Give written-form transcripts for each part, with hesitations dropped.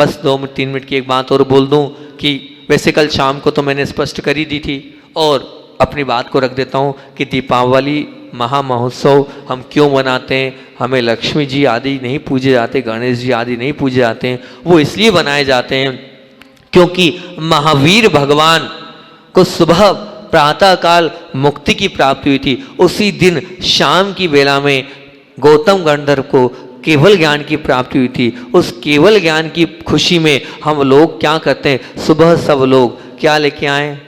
बस 2-3 मिनट की एक बात और बोल दूं कि वैसे कल शाम को तो मैंने स्पष्ट कर ही दी थी, और अपनी बात को रख देता हूँ कि दीपावली महामहोत्सव हम क्यों मनाते हैं। हमें लक्ष्मी जी आदि नहीं पूजे जाते, गणेश जी आदि नहीं पूजे जाते हैं। वो इसलिए बनाए जाते हैं क्योंकि महावीर भगवान को सुबह प्रातः काल मुक्ति की प्राप्ति हुई थी। उसी दिन शाम की बेला में गौतम गंधर्व को केवल ज्ञान की प्राप्ति हुई थी। उस केवल ज्ञान की खुशी में हम लोग क्या करते हैं, सुबह सब लोग क्या लेके आए,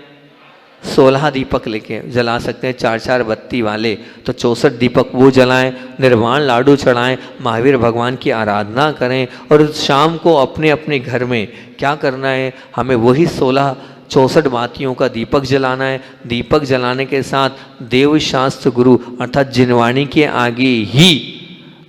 16 दीपक लेके जला सकते हैं, 4-4 बत्ती वाले, तो 64 दीपक वो जलाएं, निर्वाण लाडू चढ़ाएं, महावीर भगवान की आराधना करें। और शाम को अपने अपने घर में क्या करना है, हमें वही 64 बातियों का दीपक जलाना है। दीपक जलाने के साथ देव शास्त्र गुरु अर्थात जिनवाणी के आगे ही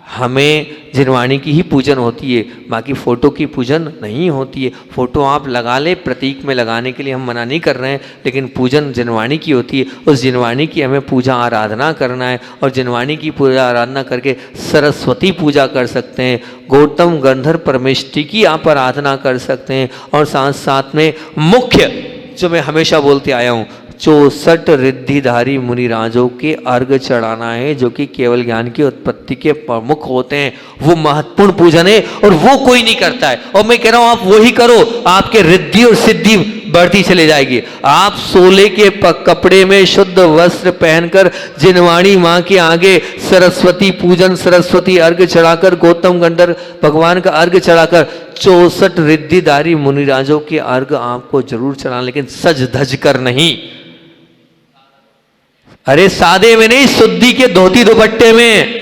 हमें जिनवाणी की ही पूजन होती है, बाकी फ़ोटो की पूजन नहीं होती है। फ़ोटो आप लगा ले, प्रतीक में लगाने के लिए हम मना नहीं कर रहे हैं, लेकिन पूजन जिनवाणी की होती है। उस जिनवाणी की हमें पूजा आराधना करना है, और जिनवाणी की पूजा आराधना करके सरस्वती पूजा कर सकते हैं, गौतम गंधर्व परमेष्टि की आप आराधना कर सकते हैं। और साथ साथ में मुख्य जो मैं हमेशा बोलते आया हूँ, 64 रिद्धिधारी मुनिराजों के अर्घ चढ़ाना है, जो कि केवल ज्ञान की उत्पत्ति के प्रमुख होते हैं। वो महत्वपूर्ण पूजन है और वो कोई नहीं करता है। और मैं कह रहा हूं आप वही करो, आपके रिद्धि और सिद्धि बढ़ती चली जाएगी। आप सोले के कपड़े में शुद्ध वस्त्र पहनकर जिनवाणी माँ के आगे सरस्वती पूजन, सरस्वती अर्घ चढ़ाकर, गौतम गंधर्व भगवान का अर्घ चढ़ाकर, 64 रिद्धिधारी मुनिराजों के अर्घ आपको जरूर चढ़ाना, लेकिन सज धज कर नहीं। अरे सादे में नहीं, शुद्धि के धोती दुपट्टे में,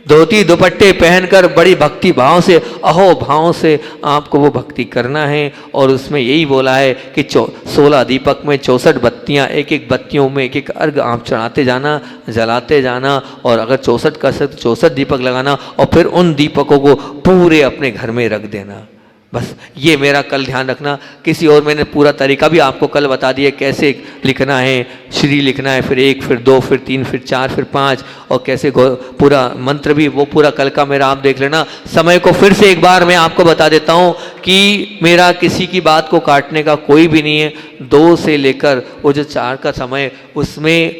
धोती दुपट्टे पहनकर बड़ी भक्ति भाव से, अहो भाव से आपको वो भक्ति करना है। और उसमें यही बोला है कि 16 दीपक में 64 बत्तियां, एक एक बत्तियों में एक एक अर्घ आप चढ़ाते जाना, जलाते जाना। और अगर 64 कर सकते 64 दीपक लगाना, और फिर उन दीपकों को पूरे अपने घर में रख देना। बस ये मेरा कल ध्यान रखना। किसी और मैंने पूरा तरीका भी आपको कल बता दिया कैसे लिखना है। श्री लिखना है, फिर 1, फिर 2, फिर 3, फिर 4, फिर 5, और कैसे पूरा मंत्र भी, वो पूरा कल का मेरा आप देख लेना। समय को फिर से एक बार मैं आपको बता देता हूँ कि मेरा किसी की बात को काटने का कोई भी नहीं है। 2 से लेकर वो जो 4 का समय, उसमें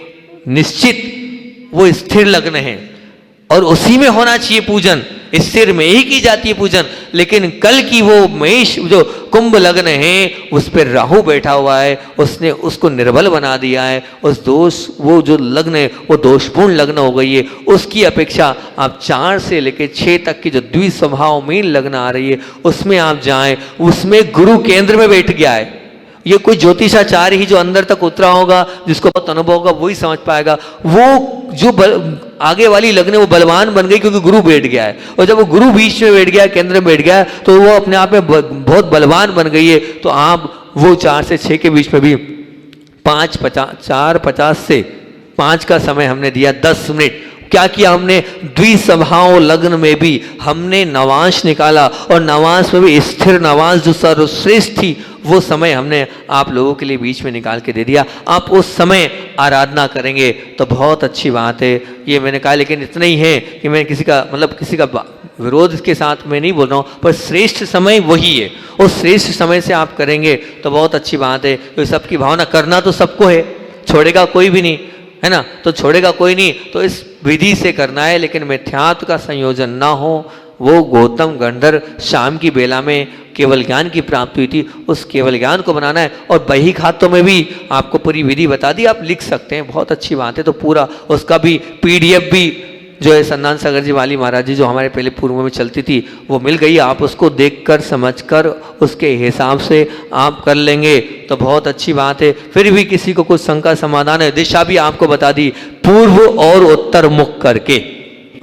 निश्चित वो स्थिर लग्न है और उसी में होना चाहिए पूजन, स्थिर में ही की जाती है पूजन। लेकिन कल की वो मेष जो कुंभ लग्न है, उस पर राहु बैठा हुआ है, उसने उसको निर्बल बना दिया है। उस दोष, वो जो लग्न है वो दोषपूर्ण लग्न हो गई है। उसकी अपेक्षा आप 4 से लेकर 6 तक की जो द्विस्वभाव मीन लग्न आ रही है, उसमें आप जाएं। उसमें गुरु केंद्र में बैठ गया है। ये कोई ज्योतिषाचार्य ही जो अंदर तक उतरा होगा, जिसको बहुत अनुभव होगा, वही समझ पाएगा। वो जो आगे वाली लग्न वो बलवान बन गई क्योंकि गुरु बैठ गया है। और जब वो गुरु बीच में बैठ गया, केंद्र में बैठ गया, तो वो अपने आप में बहुत बलवान बन गई है। तो आप वो 4 से 6 के बीच में भी 4:50 से 5 का समय हमने दिया, 10 मिनट। क्या किया हमने, द्विस्वभाव लग्न में भी हमने नवांश निकाला, और नवांश में भी स्थिर नवांश जो सर्वश्रेष्ठ थी, वो समय हमने आप लोगों के लिए बीच में निकाल के दे दिया। आप उस समय आराधना करेंगे तो बहुत अच्छी बात है। ये मैंने कहा, लेकिन इतना ही है कि मैं किसी का विरोध के साथ मैं नहीं बोल रहा हूँ, पर श्रेष्ठ समय वही है। उस श्रेष्ठ समय से आप करेंगे तो बहुत अच्छी बात है। तो सबकी भावना करना तो सबको है, छोड़ेगा कोई भी नहीं, है ना, तो छोड़ेगा कोई नहीं। तो इस विधि से करना है, लेकिन मिथ्यात्व का संयोजन ना हो। वो गौतम गंधर्व शाम की बेला में केवल ज्ञान की प्राप्ति हुई थी, उस केवल ज्ञान को बनाना है। और बही खातों में भी आपको पूरी विधि बता दी, आप लिख सकते हैं, बहुत अच्छी बात है। तो पूरा उसका भी PDF भी जो है संदान सागर जी वाली महाराज जी जो हमारे पहले पूर्व में चलती थी, वो मिल गई। आप उसको देखकर समझकर उसके हिसाब से आप कर लेंगे तो बहुत अच्छी बात है। फिर भी किसी को कुछ शंका समाधान है, दिशा भी आपको बता दी, पूर्व और उत्तर मुख करके।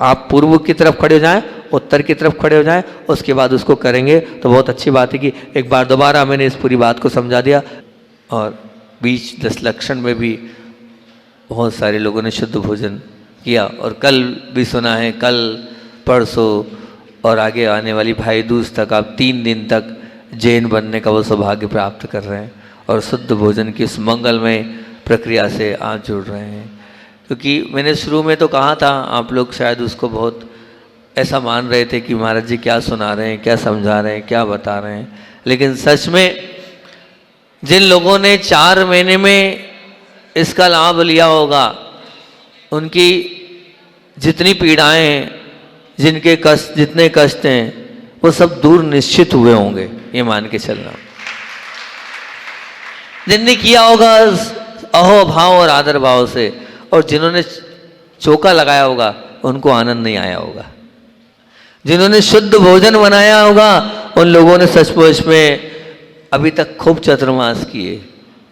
आप पूर्व की तरफ खड़े हो जाएं, उत्तर की तरफ खड़े हो जाएं, उसके बाद उसको करेंगे तो बहुत अच्छी बात है कि एक बार दोबारा मैंने इस पूरी बात को समझा दिया। और बीच 10 लक्षण में भी बहुत सारे लोगों ने शुद्ध भोजन किया। और कल भी सुना है, कल परसों और आगे आने वाली भाई दूज तक आप 3 दिन तक जैन बनने का वो सौभाग्य प्राप्त कर रहे हैं, और शुद्ध भोजन की इस मंगलमय प्रक्रिया से आप जुड़ रहे हैं। क्योंकि मैंने शुरू में तो कहा था, आप लोग शायद उसको बहुत ऐसा मान रहे थे कि महाराज जी क्या सुना रहे हैं, क्या समझा रहे हैं, क्या बता रहे हैं। लेकिन सच में जिन लोगों ने 4 महीने में इसका लाभ लिया होगा, उनकी जितनी पीड़ाएं हैं, जिनके कष्ट, जितने कष्ट हैं, वो सब दूर निश्चित हुए होंगे, ये मान के चलना। जिनने किया होगा अहो भाव और आदर भाव से, और जिन्होंने चौका लगाया होगा उनको आनंद नहीं आया होगा। जिन्होंने शुद्ध भोजन बनाया होगा उन लोगों ने सचमुच में अभी तक खूब चतुर्मास किए,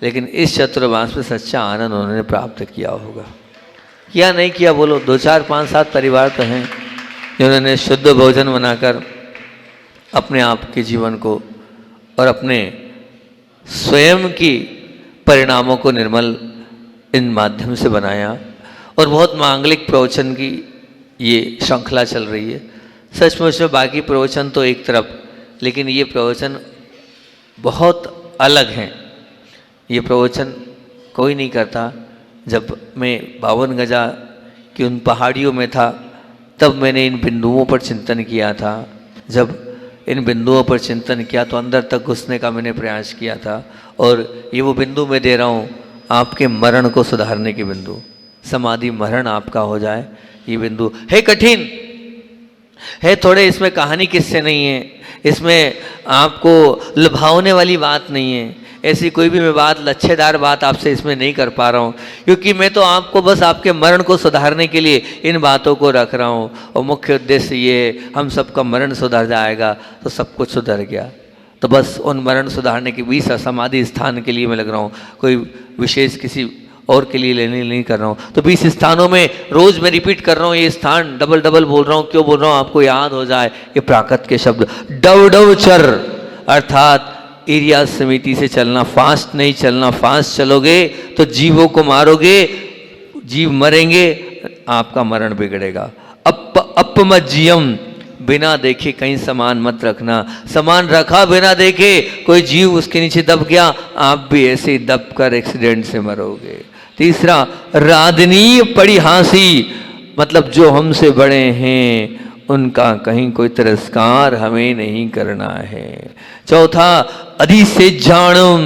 लेकिन इस चतुर्मास में सच्चा आनंद उन्होंने प्राप्त किया होगा। किया नहीं किया बोलो, 2, 4, 5, 7 परिवार तो हैं जिन्होंने शुद्ध भोजन बनाकर अपने आप के जीवन को और अपने स्वयं की परिणामों को निर्मल इन माध्यम से बनाया। और बहुत मांगलिक प्रवचन की ये श्रृंखला चल रही है। सचमुच में बाकी प्रवचन तो एक तरफ, लेकिन ये प्रवचन बहुत अलग हैं। ये प्रवचन कोई नहीं करता। जब मैं 52 गजा की उन पहाड़ियों में था, तब मैंने इन बिंदुओं पर चिंतन किया था। जब इन बिंदुओं पर चिंतन किया तो अंदर तक घुसने का मैंने प्रयास किया था। और ये वो बिंदु मैं दे रहा हूँ, आपके मरण को सुधारने के बिंदु। समाधि मरण आपका हो जाए, ये बिंदु है कठिन है थोड़े। इसमें कहानी किस्से नहीं है, इसमें आपको लुभावने वाली बात नहीं है। ऐसी कोई भी मैं बात, लच्छेदार बात आपसे इसमें नहीं कर पा रहा हूँ, क्योंकि मैं तो आपको बस आपके मरण को सुधारने के लिए इन बातों को रख रहा हूँ। और मुख्य उद्देश्य ये, हम सबका मरण सुधर जाएगा तो सब कुछ सुधर गया। तो बस उन मरण सुधारने के 20 समाधि स्थान के लिए मैं लग रहा हूँ, कोई विशेष किसी और के लिए लेने नहीं कर रहा हूँ। तो 20 स्थानों में रोज मैं रिपीट कर रहा हूँ, ये स्थान डबल डबल बोल रहा हूँ। क्यों बोल रहा हूँ, आपको याद हो जाए। ये प्राकृत के शब्द डव डव चर, अर्थात एरिया समिति से चलना, फास्ट नहीं चलना। फास्ट चलोगे तो जीवों को मारोगे, जीव मरेंगे, आपका मरण बिगड़ेगा। अपमज्जियम, बिना देखे कहीं सामान मत रखना। सामान रखा बिना देखे, कोई जीव उसके नीचे दब गया, आप भी ऐसे ही दब कर एक्सीडेंट से मरोगे। तीसरा, राधनीय परिहासी, मतलब जो हमसे बड़े हैं उनका कहीं कोई तिरस्कार हमें नहीं करना है। चौथा, अधिसेज्जाणम,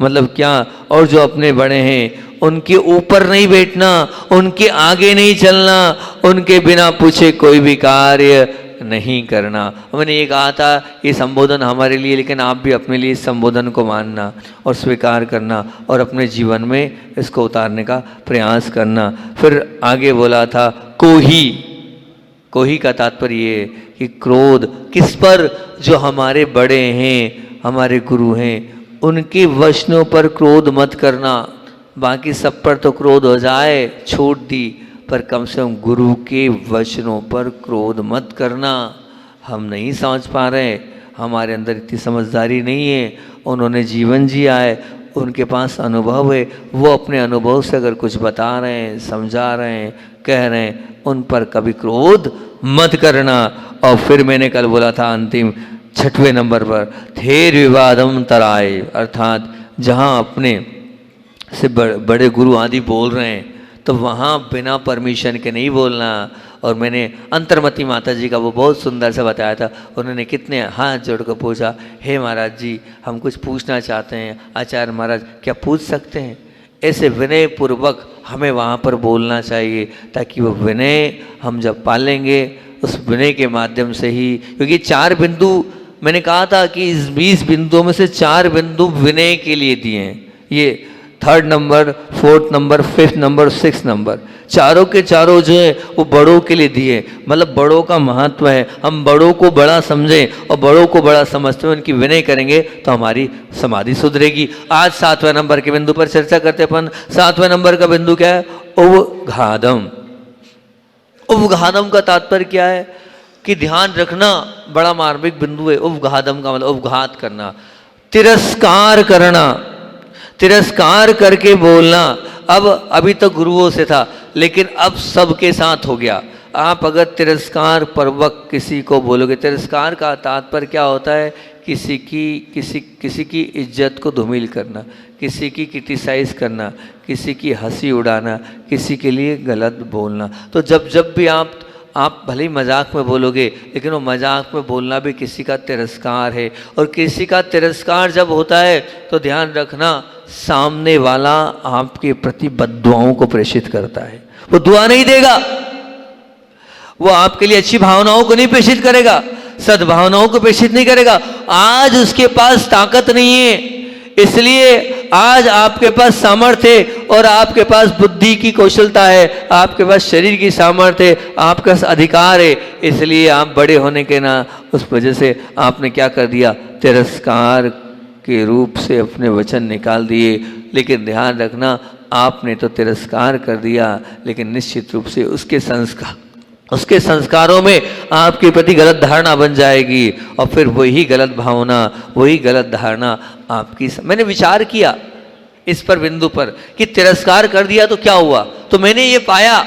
मतलब क्या, और जो अपने बड़े हैं उनके ऊपर नहीं बैठना, उनके आगे नहीं चलना, उनके बिना पूछे कोई भी कार्य नहीं करना। मैंने ये कहा था, ये संबोधन हमारे लिए, लेकिन आप भी अपने लिए इस संबोधन को मानना और स्वीकार करना और अपने जीवन में इसको उतारने का प्रयास करना। फिर आगे बोला था कोही। कोही का तात्पर्य ये कि क्रोध किस पर, जो हमारे बड़े हैं, हमारे गुरु हैं, उनके वचनों पर क्रोध मत करना। बाकी सब पर तो क्रोध हो जाए, छूट दी, पर कम से कम गुरु के वचनों पर क्रोध मत करना। हम नहीं समझ पा रहे, हमारे अंदर इतनी समझदारी नहीं है। उन्होंने जीवन जिया है, उनके पास अनुभव है, वो अपने अनुभव से अगर कुछ बता रहे हैं, समझा रहे हैं, कह रहे हैं, उन पर कभी क्रोध मत करना। और फिर मैंने कल बोला था अंतिम 6वें नंबर पर, थेर विवादम तराय, अर्थात जहाँ अपने से बड़े गुरु आदि बोल रहे हैं तो वहाँ बिना परमिशन के नहीं बोलना। और मैंने अंतर्मती माता जी का वो बहुत सुंदर से बताया था। उन्होंने कितने हाथ जोड़कर पूछा, हे महाराज जी हम कुछ पूछना चाहते हैं। आचार्य महाराज क्या पूछ सकते हैं? ऐसे विनय पूर्वक हमें वहाँ पर बोलना चाहिए, ताकि वो विनय हम जब पालेंगे उस विनय के माध्यम से ही, क्योंकि 4 बिंदु मैंने कहा था कि इस 20 बिंदुओं में से 4 बिंदु विनय के लिए दिए हैं। ये 3rd number, 4th number, 5th number, 6th number, चारों के चारों जो है वो बड़ों के लिए दिए। मतलब बड़ों का महत्व है, हम बड़ों को बड़ा समझें और बड़ों को बड़ा समझते हुए उनकी विनय करेंगे तो हमारी समाधि सुधरेगी। आज 7वें नंबर के बिंदु पर चर्चा करते अपन। 7वें नंबर का बिंदु क्या है? उवघादम। उवघादम का तात्पर्य क्या है कि ध्यान रखना, बड़ा मार्मिक बिंदु है। उवघादम का मतलब उपघात करना, तिरस्कार करना, तिरस्कार करके बोलना। अब अभी तो गुरुओं से था, लेकिन अब सबके साथ हो गया। आप अगर तिरस्कार पूर्वक किसी को बोलोगे, तिरस्कार का तात्पर्य क्या होता है? किसी की इज्जत को धूमिल करना, किसी की क्रिटिसाइज करना, किसी की हंसी उड़ाना, किसी के लिए गलत बोलना। तो जब भी आप आप भले ही मजाक में बोलोगे, लेकिन वो मजाक में बोलना भी किसी का तिरस्कार है। और किसी का तिरस्कार जब होता है तो ध्यान रखना, सामने वाला आपके प्रति बद्दुआओं को प्रेषित करता है। वो दुआ नहीं देगा, वो आपके लिए अच्छी भावनाओं को नहीं प्रेषित करेगा, सद्भावनाओं को प्रेषित नहीं करेगा। आज उसके पास ताकत नहीं है, इसलिए आज आपके पास सामर्थ्य है और आपके पास बुद्धि की कौशलता है, आपके पास शरीर की सामर्थ्य है, आपके पास अधिकार है, इसलिए आप बड़े होने के ना उस वजह से आपने क्या कर दिया, तिरस्कार के रूप से अपने वचन निकाल दिए। लेकिन ध्यान रखना, आपने तो तिरस्कार कर दिया, लेकिन निश्चित रूप से उसके संस्कारों में आपके प्रति गलत धारणा बन जाएगी और फिर वही गलत भावना, वही गलत धारणा आपकी। मैंने विचार किया इस पर बिंदु पर कि तिरस्कार कर दिया तो क्या हुआ, तो मैंने ये पाया,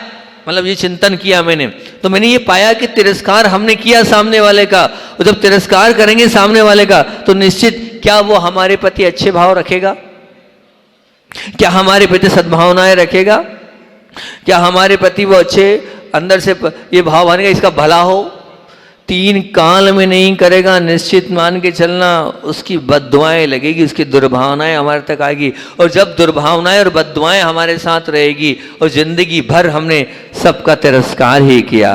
मतलब ये चिंतन किया मैंने, तो मैंने ये पाया कि तिरस्कार हमने किया सामने वाले का, और जब तिरस्कार करेंगे सामने वाले का तो निश्चित क्या वो हमारे प्रति अच्छे भाव रखेगा, क्या हमारे प्रति सद्भावनाएं रखेगा, क्या हमारे प्रति वो अच्छे अंदर से ये भाव बनेगा इसका भला हो। 3 काल में नहीं करेगा, निश्चित मान के चलना उसकी बद्दुआएं लगेगी, उसकी दुर्भावनाएं हमारे तक आएगी। और जब दुर्भावनाएं और बद्दुआएं हमारे साथ रहेगी और जिंदगी भर हमने सबका तिरस्कार ही किया,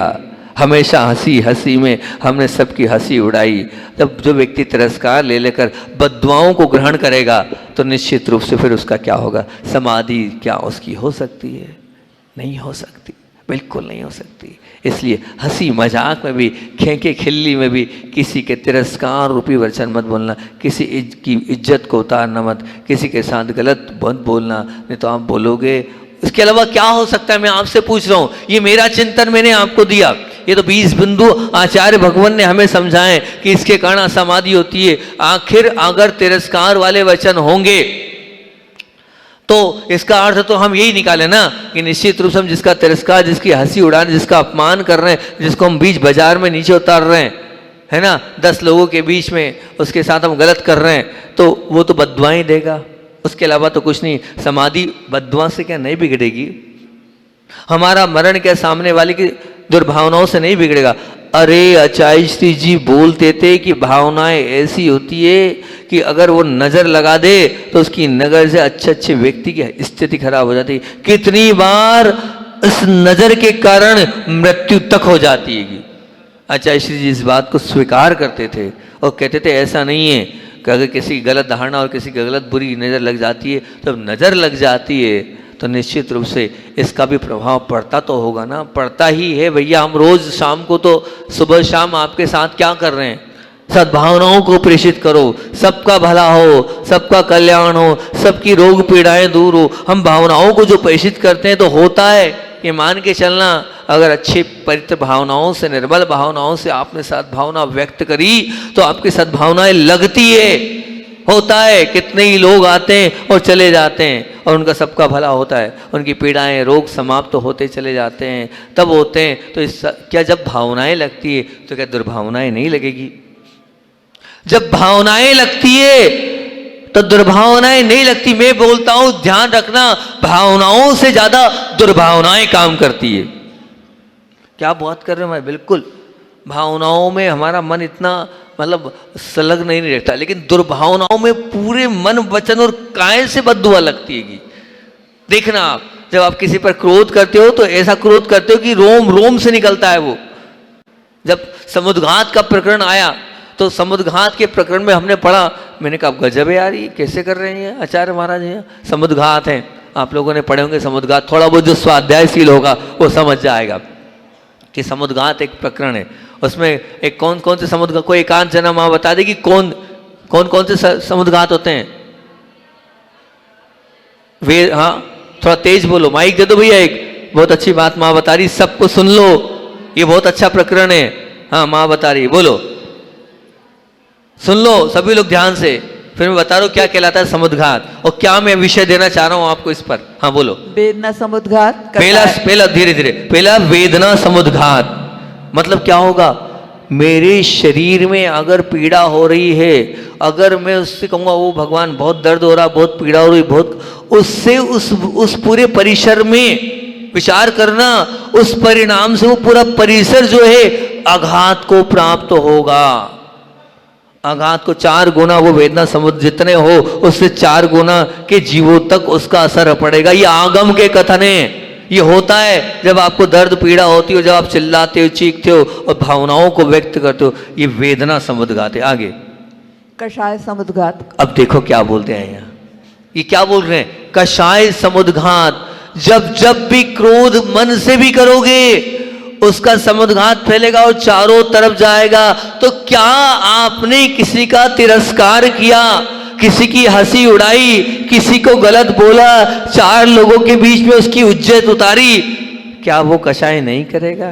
हमेशा हंसी हंसी में हमने सबकी हंसी उड़ाई, जब जो व्यक्ति तिरस्कार ले लेकर बद्दुआओं को ग्रहण करेगा तो निश्चित रूप से फिर उसका क्या होगा, समाधि क्या उसकी हो सकती है? नहीं हो सकती, बिल्कुल नहीं हो सकती। इसलिए हंसी मजाक में भी, खेंके खिल्ली में भी किसी के तिरस्कार रूपी वचन मत बोलना, किसी की इज्जत को उतारना मत, किसी के साथ गलत मत बोलना, नहीं तो आप बोलोगे। इसके अलावा क्या हो सकता है, मैं आपसे पूछ रहा हूँ, ये मेरा चिंतन मैंने आपको दिया, ये तो 20 बिंदु आचार्य भगवान ने हमें समझाए कि इसके कारण समाधि होती है। आखिर अगर तिरस्कार वाले वचन होंगे तो इसका अर्थ तो हम यही निकाले ना कि निश्चित रूप से हम जिसका तिरस्कार, जिसकी हंसी उड़ा रहे, जिसका अपमान कर रहे हैं, जिसको हम बीच बाजार में नीचे उतार रहे हैं, है ना, 10 लोगों के बीच में उसके साथ हम गलत कर रहे हैं, तो वो तो बद्दुआएं देगा, उसके अलावा तो कुछ नहीं। समाधि बद्दुआ से क्या नहीं बिगड़ेगी, हमारा मरण क्या सामने वाले की दुर्भावनाओं से नहीं बिगड़ेगा। अरे आचार्य श्री जी बोलते थे कि भावनाएं ऐसी होती है कि अगर वो नज़र लगा दे तो उसकी नज़र से अच्छे व्यक्ति की स्थिति खराब हो जाती है। कितनी बार इस नज़र के कारण मृत्यु तक हो जाती है। आचार्य श्री जी इस बात को स्वीकार करते थे और कहते थे ऐसा नहीं है कि अगर किसी की गलत धारणा और किसी की गलत बुरी नज़र लग जाती है, तो नज़र लग जाती है तो निश्चित रूप से इसका भी प्रभाव पड़ता तो होगा ना, पड़ता ही है भैया। हम रोज़ शाम को तो सुबह शाम आपके साथ क्या कर रहे हैं, सद्भावनाओं को प्रेषित करो, सबका भला हो, सबका कल्याण हो, सबकी रोग पीड़ाएं दूर हो। हम भावनाओं को जो प्रेषित करते हैं तो होता है, ये मान के चलना, अगर अच्छी पवित्र भावनाओं से, निर्मल भावनाओं से आपने सद्भावना व्यक्त करी तो आपकी सद्भावनाएं लगती है, होता है। कितने ही लोग आते हैं और चले जाते हैं और उनका सबका भला होता है, उनकी पीड़ाएं रोग समाप्त तो होते चले जाते हैं, तब होते हैं। तो इस क्या जब भावनाएं लगती है तो क्या दुर्भावनाएं नहीं लगेगी? जब भावनाएं लगती है तो दुर्भावनाएं नहीं लगती। मैं बोलता हूं ध्यान रखना, भावनाओं से ज्यादा दुर्भावनाएं काम करती है। क्या बात कर रहे हो मैं, बिल्कुल भावनाओं में हमारा मन इतना मतलब संलग्न नहीं रहता, लेकिन दुर्भावनाओं में पूरे मन वचन और काय से बद्दुआ लगती है। देखना आप, जब आप किसी पर क्रोध करते हो तो ऐसा क्रोध करते हो कि रोम रोम से निकलता है वो। जब समुद्घात का प्रकरण आया तो समुद्घात के प्रकरण में हमने पढ़ा, मैंने कहा गजब है यार, ये कैसे कर रहे हैं आचार्य महाराज हैं। समुद्घात हैं, आप लोगों ने पढ़े होंगे समुद्घात, थोड़ा बहुत जो स्वाध्यायशील होगा वो समझ जाएगा कि समुद्घात एक प्रकरण है। उसमें एक कौन कौन से समुद्घात, कोई एकांत जना माँ बता देगी कौन कौन से समुद्घात होते हैं? वे, हाँ थोड़ा तेज बोलो, माइक दे दो भैया। एक बहुत अच्छी बात माँ बता रही, सबको सुन लो, ये बहुत अच्छा प्रकरण है। हाँ माँ बता रही, बोलो, सुन लो सभी लोग ध्यान से, फिर मैं बता रहा हूँ क्या कहलाता है समुद्घात और क्या मैं विषय देना चाह रहा हूँ आपको इस पर। हाँ बोलो। वेदना समुद्घात। पहला धीरे धीरे, पहला वेदना समुद्घात मतलब क्या होगा? मेरे शरीर में अगर पीड़ा हो रही है, अगर मैं उससे कहूँगा वो भगवान बहुत दर्द हो रहा, बहुत पीड़ा हो रही, बहुत, उससे उस पूरे परिसर में विचार करना, उस परिणाम से वो पूरा परिसर जो है आघात को प्राप्त होगा। आघात को 4 गुना वो वेदना समुद्र जितने हो उससे 4 गुना के जीवों तक उसका असर पड़ेगा। ये आगम के कथन है। ये होता है जब आपको दर्द पीड़ा होती हो, जब आप चिल्लाते हो, चीखते हो और भावनाओं को व्यक्त करते हो, ये वेदना समुद्घात है। आगे कषाय समुद्घात। अब देखो क्या बोलते हैं यहाँ, ये क्या बोल रहे हैं, कषाय समुद्घात। जब जब भी क्रोध मन से भी करोगे उसका समुद्घात फैलेगा और चारों तरफ जाएगा। तो क्या आपने किसी का तिरस्कार किया, किसी की हंसी उड़ाई, किसी को गलत बोला, 4 लोगों के बीच में उसकी इज्जत उतारी, क्या वो कषाय नहीं करेगा?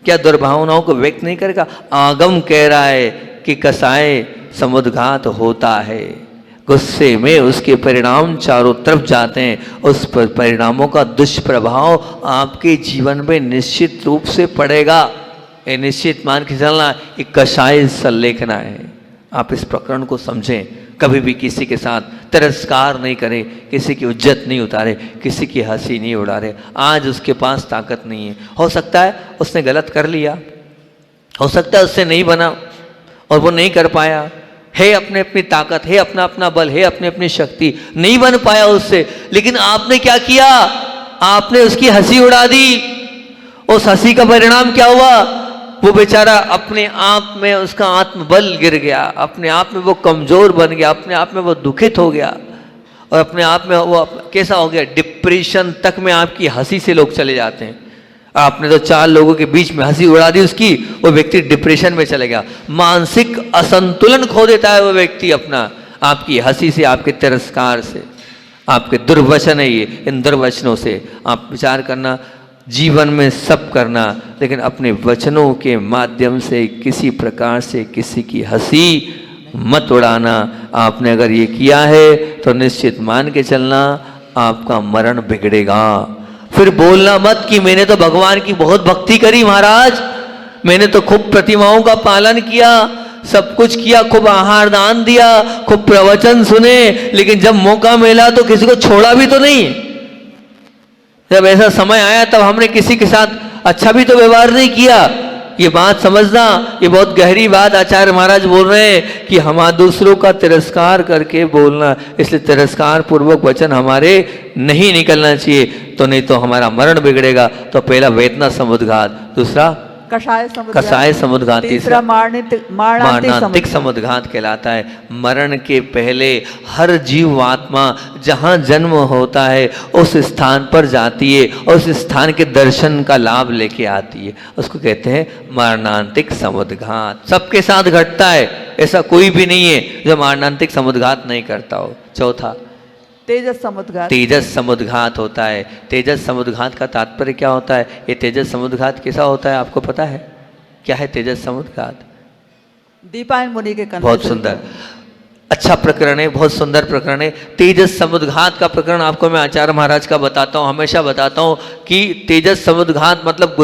क्या दुर्भावनाओं को व्यक्त नहीं करेगा? आगम कह रहा है कि कषाय समुद्घात होता है। गुस्से में उसके परिणाम चारों तरफ जाते हैं। उस पर परिणामों का दुष्प्रभाव आपके जीवन में निश्चित रूप से पड़ेगा। ये निश्चित मान के चलना, ये कषाय संलेखना है। आप इस प्रकरण को समझें। कभी भी किसी के साथ तिरस्कार नहीं करें, किसी की इज्जत नहीं उतारे, किसी की हंसी नहीं उड़ारे। आज उसके पास ताकत नहीं है, हो सकता है उसने गलत कर लिया, हो सकता है उससे नहीं बना और वो नहीं कर पाया, है अपने अपनी ताकत, है अपना अपना बल, है अपनी अपनी शक्ति, नहीं बन पाया उससे। लेकिन आपने क्या किया, आपने उसकी हंसी उड़ा दी। उस हंसी का परिणाम क्या हुआ, वो बेचारा अपने आप में उसका आत्मबल गिर गया, अपने आप में वो कमजोर बन गया, अपने आप में वो दुखित हो गया और अपने आप में वो कैसा हो गया, डिप्रेशन तक में आपकी हंसी से लोग चले जाते हैं। आपने तो 4 लोगों के बीच में हंसी उड़ा दी उसकी, वो व्यक्ति डिप्रेशन में चले गया, मानसिक असंतुलन खो देता है वो व्यक्ति अपना, आपकी हंसी से, आपके तिरस्कार से, आपके दुर्वचन है ये। इन दुर्वचनों से आप विचार करना, जीवन में सब करना, लेकिन अपने वचनों के माध्यम से किसी प्रकार से किसी की हंसी मत उड़ाना। आपने अगर ये किया है तो निश्चित मान के चलना आपका मरण बिगड़ेगा। फिर बोलना मत कि मैंने तो भगवान की बहुत भक्ति करी महाराज, मैंने तो खूब प्रतिमाओं का पालन किया, सब कुछ किया, खूब आहार दान दिया, खूब प्रवचन सुने, लेकिन जब मौका मिला तो किसी को छोड़ा भी तो नहीं। जब ऐसा समय आया तब हमने किसी के साथ अच्छा भी तो व्यवहार नहीं किया। ये बात समझना, ये बहुत गहरी बात आचार्य महाराज बोल रहे हैं कि हम दूसरों का तिरस्कार करके बोलना, इसलिए तिरस्कार पूर्वक वचन हमारे नहीं निकलना चाहिए, तो नहीं तो हमारा मरण बिगड़ेगा। तो पहला वेदना समुद्घात, दूसरा कषाय समुद्घात, तीसरा मारणांतिक समुद्घात कहलाता है। मरण के पहले हर जीवात्मा जहाँ जन्म होता है उस स्थान पर जाती है और उस स्थान के दर्शन का लाभ लेके आती है, उसको कहते हैं मारणांतिक समुद्घात। सबके साथ घटता है, ऐसा कोई भी नहीं है जो मारणांतिक समुद्घात नहीं करता हो। चौथा तेजस समुद्घात। तेजस समुद्घात होता है। तेजस समुद्घात का तात्पर्य क्या होता है, ये तेजस समुद्घात कैसा होता है आपको पता है? क्या है तेजस समुद्घात? दीपायन मुनि के कंठ। बहुत सुंदर, अच्छा प्रकरण है, बहुत सुंदर प्रकरण है। तेजस समुद्घात का प्रकरण आपको मैं आचार्य महाराज का बताता हूँ, हमेशा बताता हूँ कि तेजस समुद्घात मतलब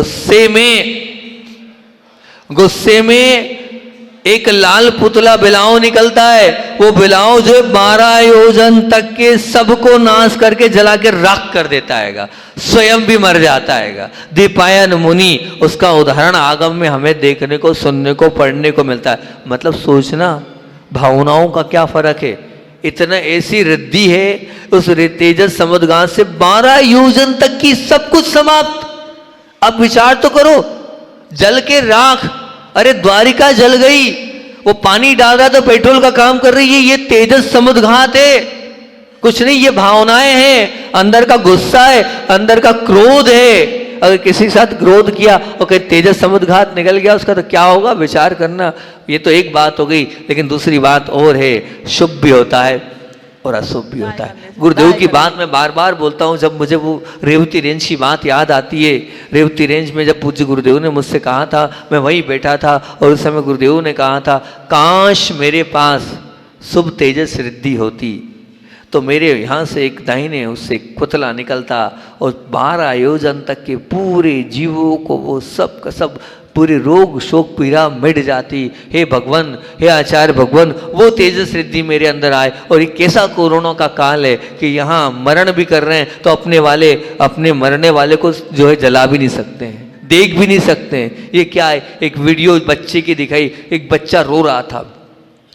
गुस्से में एक लाल पुतला बिलाव निकलता है। वो बिलाव जो 12 योजन तक के सबको नाश करके जला के राख कर देता है, स्वयं भी मर जाता है। दीपायन मुनि उसका उदाहरण आगम में हमें देखने को, सुनने को, पढ़ने को मिलता है। मतलब सोचना भावनाओं का क्या फर्क है। इतना ऐसी रिद्धि है उस तेजस समुद्घात से, 12 योजन तक की सब कुछ समाप्त। अब विचार तो करो, जल के राख, अरे द्वारिका जल गई, वो पानी डाल रहा तो पेट्रोल का काम कर रही है, ये तेजस समुद्घात है। कुछ नहीं, ये भावनाएं हैं, अंदर का गुस्सा है, अंदर का क्रोध है। अगर किसी के साथ क्रोध किया और कहीं तेजस समुद्घात निकल गया उसका, तो क्या होगा विचार करना। ये तो एक बात हो गई, लेकिन दूसरी बात और है, शुभ भी होता है और अशुभ भी होता है। गुरुदेव की बात मैं बार बार बोलता हूँ, जब मुझे वो रेवती रेंज की बात याद आती है। रेवती रेंज में जब पूज्य गुरुदेव ने मुझसे कहा था, मैं वहीं बैठा था और उस समय गुरुदेव ने कहा था, काश मेरे पास शुभ तेजस रिद्धि होती तो मेरे यहाँ से एक दाहिने उससे एक पुतला निकलता और 12 योजन तक के पूरे जीवों को वो सब का सब पूरी रोग शोक पीड़ा मिट जाती। हे भगवान, हे आचार्य भगवान, वो तेजस रिद्धि मेरे अंदर आए। और ये कैसा कोरोना का काल है कि यहाँ मरण भी कर रहे हैं तो अपने मरने वाले को जो है जला भी नहीं सकते हैं, देख भी नहीं सकते हैं। ये क्या है? एक वीडियो बच्चे की दिखाई, एक बच्चा रो रहा था।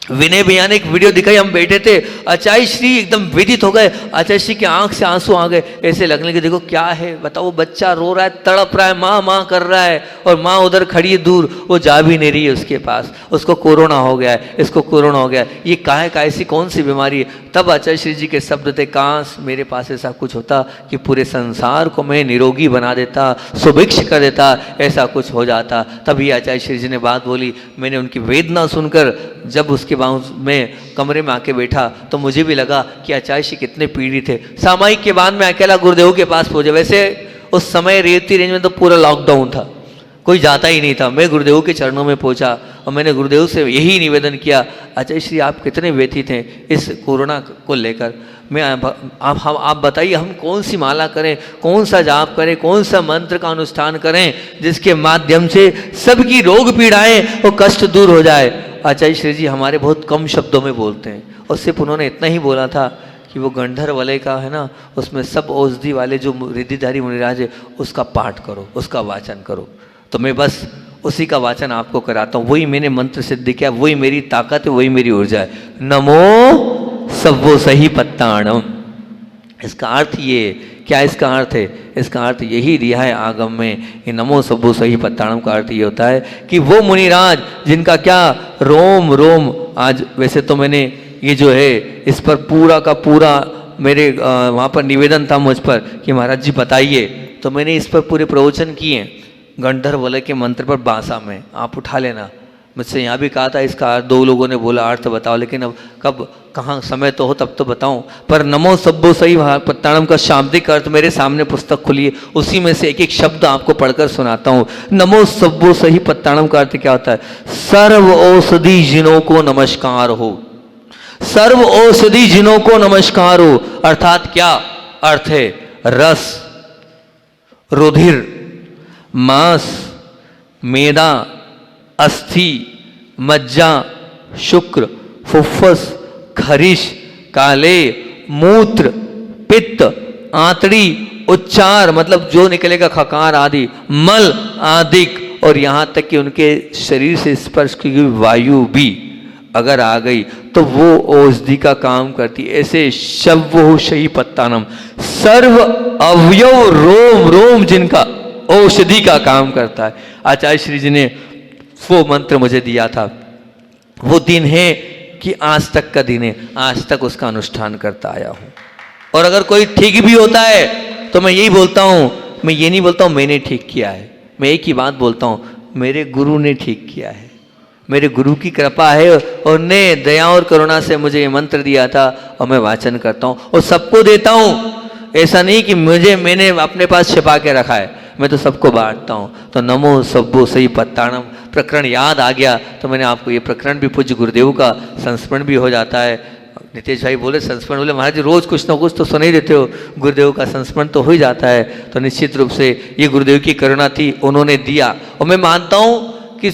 विनय भैया ने एक वीडियो दिखाई, हम बैठे थे, आचार्य श्री एकदम व्यथित हो गए, आचार्य श्री की आंख से आंसू आ गए, ऐसे लगने लगे देखो क्या है बताओ, वो बच्चा रो रहा है, तड़प रहा है, माँ माँ कर रहा है, और माँ उधर खड़ी है दूर, वो जा भी नहीं रही है उसके पास, उसको कोरोना हो गया है, इसको कोरोना हो गया है, ये काहे का ऐसी कौन सी बीमारी है। तब आचार्य श्री जी के शब्द थे, काश मेरे पास ऐसा कुछ होता कि पूरे संसार को मैं निरोगी बना देता, सुभिक्ष कर देता, ऐसा कुछ हो जाता। तभी आचार्य श्री जी ने बात बोली। मैंने उनकी वेदना सुनकर जब उसके बाद में कमरे में आके बैठा तो मुझे भी लगा कि आचार्य श्री कितने पीड़ित थे। सामायिक के बाद में अकेला गुरुदेव के पास पहुंचे। वैसे उस समय रेवती रेंज में तो पूरा लॉकडाउन था, कोई जाता ही नहीं था। मैं गुरुदेव के चरणों में पहुंचा और मैंने गुरुदेव से यही निवेदन किया, आचार्य श्री आप कितने व्यथित हैं इस कोरोना को लेकर। आप बताइए हम कौन सी माला करें, कौन सा जाप करें, कौन सा मंत्र का अनुष्ठान करें जिसके माध्यम से सबकी रोग पीड़ाएं और कष्ट दूर हो जाए। आचार्य श्री जी हमारे बहुत कम शब्दों में बोलते हैं, और सिर्फ उन्होंने इतना ही बोला था कि वो गंधर वलय का है ना, उसमें सब औषधि वाले जो रिद्धिधारी मुनिराज है उसका पाठ करो, उसका वाचन करो। तो मैं बस उसी का वाचन आपको कराता हूँ। वही मैंने मंत्र सिद्ध किया, वही मेरी ताकत है, वही मेरी ऊर्जा है। नमो सव्वो सही पत्ताणम। इसका अर्थ ये क्या? इसका अर्थ है, इसका अर्थ यही दिया है आगम में। ये नमो सव्वो सही पत्ताणम का अर्थ ये होता है कि वो मुनिराज जिनका क्या रोम रोम, आज वैसे तो मैंने ये जो है इस पर पूरा का पूरा मेरे वहाँ पर निवेदन था मुझ पर कि महाराज जी बताइए, तो मैंने इस पर पूरे प्रवचन किए गंधर्व वलय के मंत्र पर बांसा में, आप उठा लेना। मुझसे यहाँ भी कहा था इसका दो लोगों ने बोला अर्थ बताओ, लेकिन अब कब कहाँ समय तो हो तब तो बताऊं। पर नमो सव्वो सही पत्ताणम का शाब्दिक अर्थ मेरे सामने पुस्तक खुली है, उसी में से एक एक शब्द आपको पढ़कर सुनाता हूँ। नमो सव्वो सही पत्ताणम का अर्थ क्या होता है? सर्व औषधि जिनों को नमस्कार हो, सर्व औषधि जिनों को नमस्कार हो। अर्थात क्या अर्थ है? रस, रुधिर, मांस, मेदा, अस्थि, मज्जा, शुक्र, फुफ्फुस, खरिश, काले, मूत्र, पित्त, आंतड़ी, उच्चार मतलब जो निकलेगा खकार आदि, मल आदि, और यहाँ तक कि उनके शरीर से स्पर्श की हुई वायु भी अगर आ गई तो वो औषधि का काम करती। ऐसे शव्वो सही पत्तानम, सर्व अवयव रोम रोम जिनका औषधि का काम करता है। आचार्य श्री जी ने वो मंत्र मुझे दिया था। वो दिन है कि आज तक का दिन है, आज तक उसका अनुष्ठान करता आया हूं। और अगर कोई ठीक भी होता है तो मैं यही बोलता हूं, मैं ये नहीं बोलता हूं मैंने ठीक किया है, मैं एक ही बात बोलता हूं, मेरे गुरु ने ठीक किया है, मेरे गुरु की कृपा है, और ने दया और करुणा से मुझे ये मंत्र दिया था और मैं वाचन करता हूं और सबको देता हूं। ऐसा नहीं कि मैंने अपने पास छिपा के रखा है, मैं तो सबको बांटता हूँ। तो नमो सव्वो सही पत्ताणम प्रकरण याद आ गया तो मैंने आपको ये प्रकरण भी पूज्य गुरुदेव का संस्मरण भी हो जाता है। नितेश भाई बोले संस्मरण, बोले महाराज रोज कुछ ना कुछ तो सुन ही देते हो, गुरुदेव का संस्मरण तो हो ही जाता है। तो निश्चित रूप से ये गुरुदेव की करुणा थी, उन्होंने दिया। और मैं मानता हूँ कि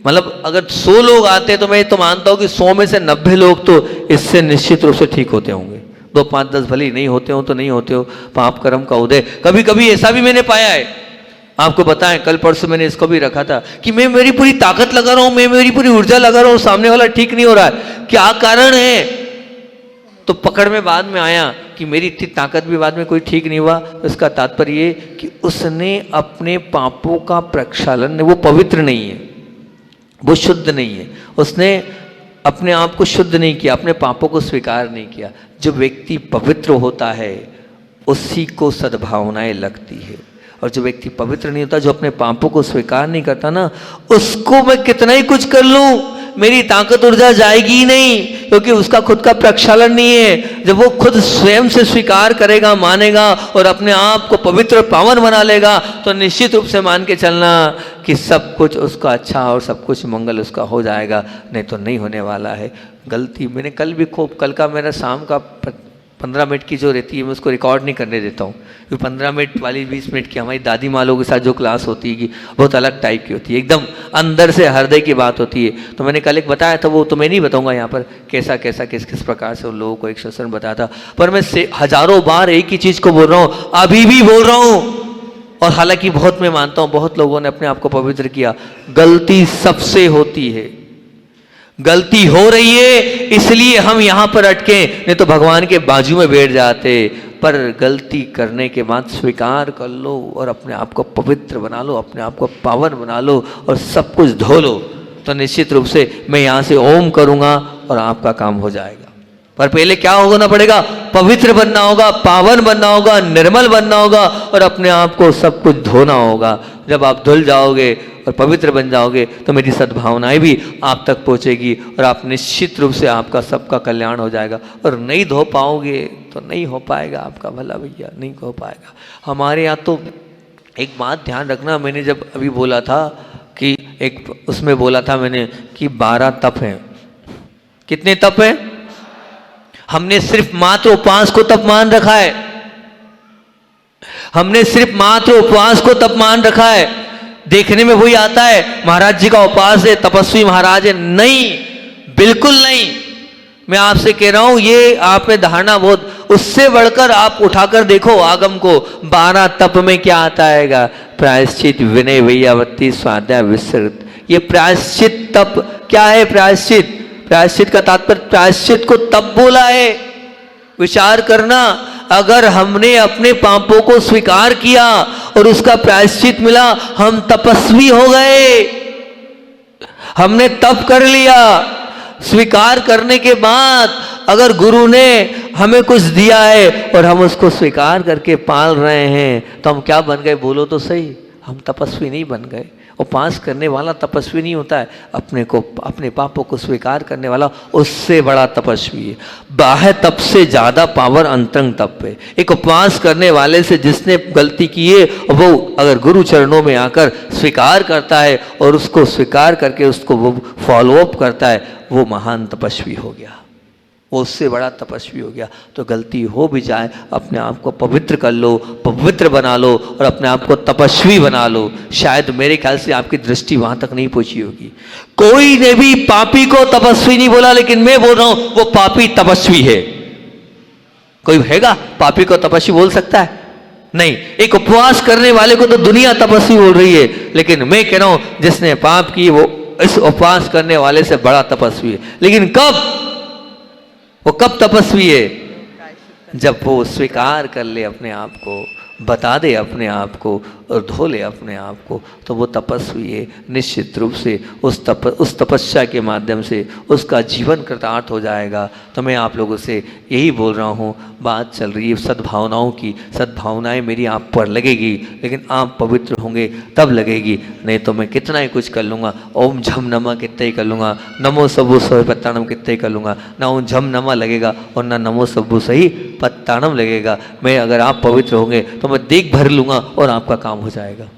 मतलब अगर 100 लोग आते तो मैं तो मानता हूँ कि 100 में से 90 लोग तो इससे निश्चित रूप से ठीक होते होंगे। 2, 5, 10 भले नहीं होते हो तो नहीं होते हो, पाप कर्म का उदय। कभी कभी ऐसा भी मैंने पाया है, आपको बताएं, कल परसों मैंने इसको भी रखा था कि मैं मेरी पूरी ताकत लगा रहा हूं, मैं मेरी पूरी ऊर्जा लगा रहा हूं, सामने वाला ठीक नहीं हो रहा है, क्या कारण है? तो पकड़ में बाद में आया कि मेरी इतनी ताकत भी बाद में कोई ठीक नहीं हुआ। तो इसका तात्पर्य ये कि उसने अपने पापों का प्रक्षालन, वो पवित्र नहीं है, वो शुद्ध नहीं है, उसने अपने आप को शुद्ध नहीं किया, अपने पापों को स्वीकार नहीं किया। जो व्यक्ति पवित्र होता है उसी को सद्भावनाएं लगती है, और जो व्यक्ति पवित्र नहीं होता, जो अपने पापों को स्वीकार नहीं करता ना, उसको मैं कितना ही कुछ कर लूं मेरी ताकत ऊर्जा जाएगी ही नहीं, क्योंकि उसका खुद का प्रक्षालन नहीं है। जब वो खुद स्वयं से स्वीकार करेगा, मानेगा और अपने आप को पवित्र पावन बना लेगा, तो निश्चित रूप से मान के चलना कि सब कुछ उसका अच्छा और सब कुछ मंगल उसका हो जाएगा, नहीं तो नहीं होने वाला है। गलती मैंने कल भी खूब, कल का मेरा शाम का 15 मिनट की जो रहती है मैं उसको रिकॉर्ड नहीं करने देता हूँ, क्योंकि 15 मिनट वाली 20 मिनट की हमारी दादी माँ लोगों के साथ जो क्लास होती है बहुत अलग टाइप की होती है, एकदम अंदर से हृदय की बात होती है। तो मैंने कल एक बताया था, वो तो मैं नहीं बताऊंगा यहाँ पर कैसा कैसा किस किस प्रकार से उन लोगों को एक सत्संग बताया था, पर मैं हजारों बार एक ही चीज़ को बोल रहा हूँ, अभी भी बोल रहा हूँ। और हालांकि बहुत मैं मानता हूँ बहुत लोगों ने अपने आप को पवित्र किया, गलती सबसे होती है, गलती हो रही है इसलिए हम यहां पर अटके, नहीं तो भगवान के बाजू में बैठ जाते। पर गलती करने के बाद स्वीकार कर लो और अपने आप को पवित्र बना लो, अपने आप को पावन बना लो और सब कुछ धो लो, तो निश्चित रूप से मैं यहां से ओम करूंगा और आपका काम हो जाएगा। पर पहले क्या होना पड़ेगा? पवित्र बनना होगा, पावन बनना होगा, निर्मल बनना होगा और अपने आप को सब कुछ धोना होगा। जब आप धुल जाओगे और पवित्र बन जाओगे तो मेरी सद्भावनाएं भी आप तक पहुंचेगी और आप निश्चित रूप से आपका सबका कल्याण हो जाएगा। और नहीं धो पाओगे तो नहीं हो पाएगा आपका भला भैया, नहीं हो पाएगा। हमारे यहाँ तो एक बात ध्यान रखना, मैंने जब अभी बोला था कि एक उसमें बोला था मैंने कि 12 तप हैं। कितने तप हैं? हमने सिर्फ मात्र उपवास को तप मान रखा है, हमने सिर्फ मात्र उपवास को तप मान रखा है। देखने में वही आता है महाराज जी का उपवास है, तपस्वी महाराज है, नहीं, बिल्कुल नहीं। मैं आपसे कह रहा हूं ये आप में धारणा बहुत, उससे बढ़कर आप उठाकर देखो आगम को। 12 तप में क्या आता है? प्रायश्चित, विनय, वैयावृत्ति, स्वाध्याय, विसर्ग। ये प्रायश्चित तप क्या है? प्रायश्चित, प्रायश्चित का तात्पर्य, प्रायश्चित को तप बोला है। विचार करना, अगर हमने अपने पापों को स्वीकार किया और उसका प्रायश्चित मिला, हम तपस्वी हो गए, हमने तप कर लिया। स्वीकार करने के बाद अगर गुरु ने हमें कुछ दिया है और हम उसको स्वीकार करके पाल रहे हैं तो हम क्या बन गए? बोलो तो सही, हम तपस्वी नहीं बन गए। उपवास करने वाला तपस्वी नहीं होता है, अपने पापों को स्वीकार करने वाला उससे बड़ा तपस्वी है। बाह्य तप से ज़्यादा पावर अंतरंग तप है। एक उपवास करने वाले से जिसने गलती की है वो अगर गुरु चरणों में आकर स्वीकार करता है और उसको स्वीकार करके उसको वो फॉलोअप करता है, वो महान तपस्वी हो गया, वो उससे बड़ा तपस्वी हो गया। तो गलती हो भी जाए अपने आप को पवित्र कर लो, पवित्र बना लो और अपने आप को तपस्वी बना लो। शायद मेरे ख्याल से आपकी दृष्टि वहां तक नहीं पहुंची होगी। कोई ने भी पापी को तपस्वी नहीं बोला, लेकिन मैं बोल रहा हूं वो पापी तपस्वी है। कोई हैगा पापी को तपस्वी बोल सकता है? नहीं। एक उपवास करने वाले को तो दुनिया तपस्वी बोल रही है, लेकिन मैं कह रहा हूं जिसने पाप की वो इस उपवास करने वाले से बड़ा तपस्वी है। लेकिन कब? वो कब तपस्वी है? जब वो स्वीकार कर ले अपने आप को, बता दे अपने आप को और धो ले अपने आप को, तो वो तपस्वी है। निश्चित रूप से उस तपस्या के माध्यम से उसका जीवन कृतार्थ हो जाएगा। तो मैं आप लोगों से यही बोल रहा हूँ, बात चल रही है सद्भावनाओं की, सद्भावनाएं मेरी आप पर लगेगी, लेकिन आप पवित्र होंगे तब लगेगी, नहीं तो मैं कितना ही कुछ कर लूँगा। ओम झम नमा कितना ही कर लूँगा, नमो सब्बु सही पत्तानम कितना ही कर लूँगा, ना ओम झम नमा लगेगा और ना नमो सब्बु सही पत्तानम लगेगा। मैं अगर आप पवित्र होंगे तो मैं देख भर लूँगा और आपका काम हो जाएगा।